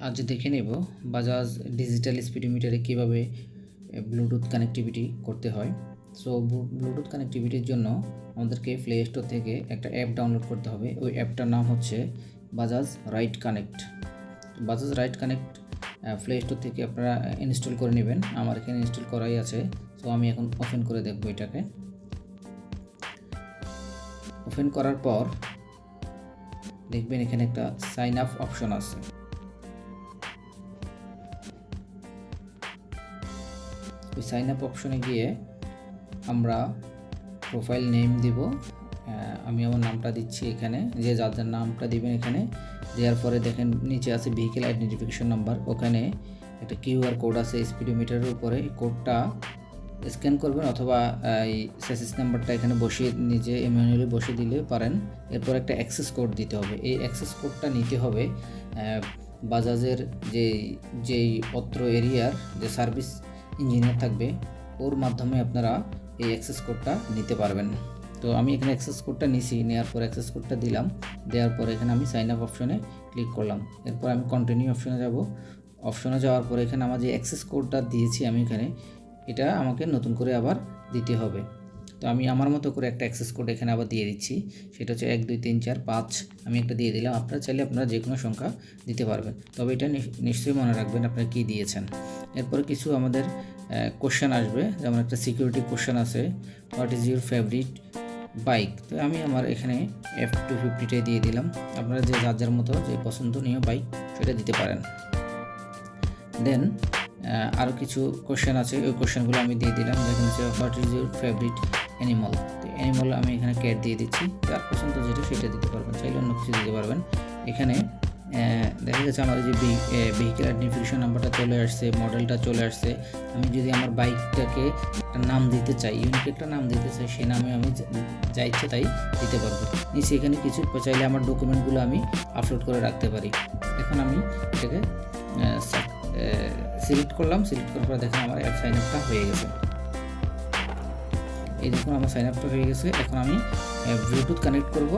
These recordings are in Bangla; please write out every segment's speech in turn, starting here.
আজ দেখে নেব বাজাজ ডিজিটাল স্পিডোমিটারে কীভাবে ব্লুটুথ কানেক্টিভিটি করতে হয়। সো ব্লুটুথ কানেক্টিভিটির জন্য আমাদেরকে প্লে স্টোর থেকে একটা অ্যাপ ডাউনলোড করতে হবে। ওই অ্যাপটার নাম হচ্ছে Bajaj ride connect. Bajaj ride connect play store থেকে আপনারা ইনস্টল করে নেবেন। আমার এখানে ইনস্টল করাই আছে। সো আমি এখন ওপেন করে দেখব এটাকে। ওপেন করার পর দেখবেন এখানে একটা সাইন আপ অপশন আছে। ওই সাইন আপ অপশনে গিয়ে আমরা প্রোফাইল নেম দিব। আমি আমার নামটা দিচ্ছি এখানে, যে যাদের নামটা দিবেন এখানে দেওয়ার পরে দেখেন নিচে আছে ভেহিকেল আইডেন্টিফিকেশন নাম্বার। ওখানে একটা কিউআর কোড আছে স্পিডোমিটারের উপরে। এই কোডটা স্ক্যান করবেন অথবা এই স্যাসিস নাম্বারটা এখানে বসিয়ে নিজে ম্যানুয়ালি বসিয়ে দিলে পারেন। এরপর একটা অ্যাক্সেস কোড দিতে হবে। এই অ্যাক্সেস কোডটা নিতে হবে বাজাজের যেই অত্র এরিয়ার যে সার্ভিস ইঞ্জিনিয়ার থাকবে, ওর মাধ্যমে আপনারা এই অ্যাক্সেস কোডটা নিতে পারবেন। তো আমি এখানে অ্যাক্সেস কোডটা নিছি, নেওয়ার পর অ্যাক্সেস কোডটা দিলাম। দেওয়ার পর এখানে আমি সাইন আপ অপশনে ক্লিক করলাম। এরপর আমি কন্টিনিউ অপশনে যাব। অপশনে যাওয়ার পর এখানে আমার যে অ্যাক্সেস কোডটা দিয়েছি আমি এখানে, এটা আমাকে নতুন করে আবার দিতে হবে। তো আমি আমার মতো করে একটা অ্যাক্সেস কোড এখানে আবার দিয়ে দিচ্ছি। সেটা হচ্ছে 1 2 3 4 5 আমি একটা দিয়ে দিলাম। আপনারা চাইলে আপনারা যে কোনো সংখ্যা দিতে পারবেন, তবে এটা নিশ্চয়ই মনে রাখবেন আপনারা কী দিয়েছেন। এরপরে কিছু আমাদের কোশ্চেন আসবে, যেমন একটা সিকিউরিটি কোশ্চেন আছে, what is your favourite bike. তো আমি আমার এখানে F250টাই দিয়ে দিলাম। আপনারা যে যার মতো যে পছন্দনীয় বাইক সেটা দিতে পারেন। দেন আরও কিছু কোশ্চেন আছে, ওই কোশ্চেনগুলো আমি দিয়ে দিলাম। যেখানে হচ্ছে what is your favourite animal. তো অ্যানিমাল আমি এখানে ক্যাট দিয়ে দিচ্ছি। তার পছন্দ যেটা সেটা দিতে পারবেন, চাইলে অন্য কিছু দিতে পারবেন। এখানে দেখা গেছে আমার যে ভেহিকেল আইডেন্টিফিকেশন নাম্বারটা চলে আসছে, মডেলটা চলে আসছে। আমি যদি আমার বাইকটাকে একটা নাম দিতে চাই, ইউনিক একটা নাম দিতে চাই, সেই নামে আমি যা ইচ্ছে তাই দিতে পারবো। নিচে এখানে কিছু চাইলে আমার ডকুমেন্টগুলো আমি আপলোড করে রাখতে পারি। এখন আমি এটাকে সিলেক্ট করলাম। সিলেক্ট করার পর দেখেন আমার অ্যাপ সাইন আপটা হয়ে গেছে। এই দেখুন আমার সাইন আপটা হয়ে গেছে। এখন আমি ব্লুটুথ কানেক্ট করব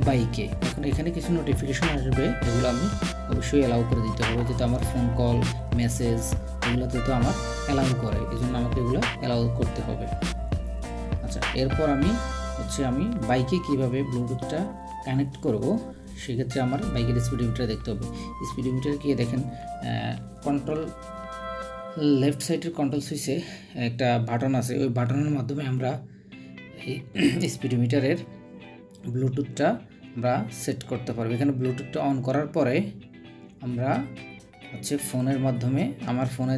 বাইকে। এখন এখানে কিছু নোটিফিকেশন আসবে, এগুলো আমি অবশ্যই অ্যালাউ করে দিতে হবে, যেহেতু আমার ফোন কল মেসেজ এগুলোতে তো আমার অ্যালাউ করে, এই জন্য আমাকে এগুলো অ্যালাউ করতে হবে। আচ্ছা, এরপর আমি বাইকে কীভাবে ব্লুটুথটা কানেক্ট করব, সেক্ষেত্রে আমার বাইকের স্পিডোমিটার দেখতে হবে। স্পিডোমিটার গিয়ে দেখেন কন্ট্রোল লেফট সাইডের কন্ট্রোল সুইচে একটা বাটন আছে। ওই বাটনের মাধ্যমে আমরা এই স্পিডোমিটারের ব্লুটুথটা আমরা সেট করতে পারবো। এখানে ব্লুটুথটা অন করার পরে আমরা ফোনের মাধ্যমে আমার ফোনে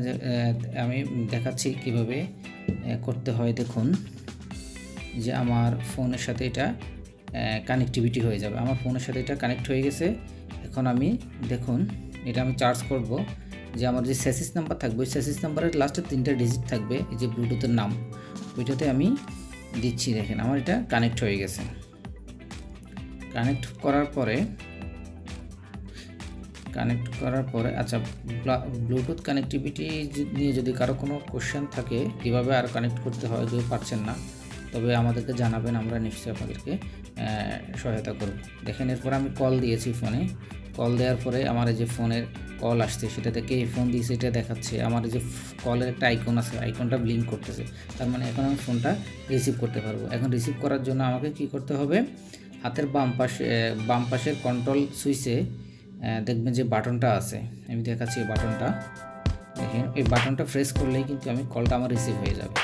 আমি দেখাচ্ছি কিভাবে করতে হয়। দেখুন যে আমার ফোনের সাথে এটা কানেক্টিভিটি হয়ে যাবে। আমার ফোনের সাথে এটা কানেক্ট হয়ে গেছে। এখন আমি দেখুন এটা আমি চার্জ করব। যে আমার যে স্যাসিস নাম্বার থাকবে, ওই স্যাসিস নাম্বারের লাস্টের 3টা ডিজিট থাকবে, এই যে ব্লুটুথের নাম, ওইটাতে আমি দিচ্ছি। দেখেন আমার এটা কানেক্ট হয়ে গেছে। কানেক্ট করার পরে আচ্ছা, ব্লুটুথ কানেক্টিভিটি নিয়ে যদি কারো কোনো কোশ্চেন থাকে কীভাবে আর কানেক্ট করতে হয়, কেউ পারছেন না, তবে আমাদেরকে জানাবেন, আমরা নিশ্চয়ই আপনাদেরকে সহায়তা করব। দেখেন এরপর আমি কল দিয়েছি ফোনে। কল দেওয়ার পরে আমার এই যে ফোনের কল আসছে, সেটা থেকে এই ফোন দিয়েছে এটা দেখাচ্ছে। আমার এই যে কলের একটা আইকন আছে, আইকনটা ব্লিঙ্ক করতেছে, তার মানে এখন আমি ফোনটা রিসিভ করতে পারবো। এখন রিসিভ করার জন্য আমাকে কি করতে হবে, হাতের বাম পাশের কন্ট্রোল সুইচে দেখবেন যে বাটনটা আছে, আমি দেখাচ্ছি এই বাটনটা। দেখেন এই বাটনটা প্রেস করলেই কিন্তু কলটা আমার রিসিভ হয়ে যাবে।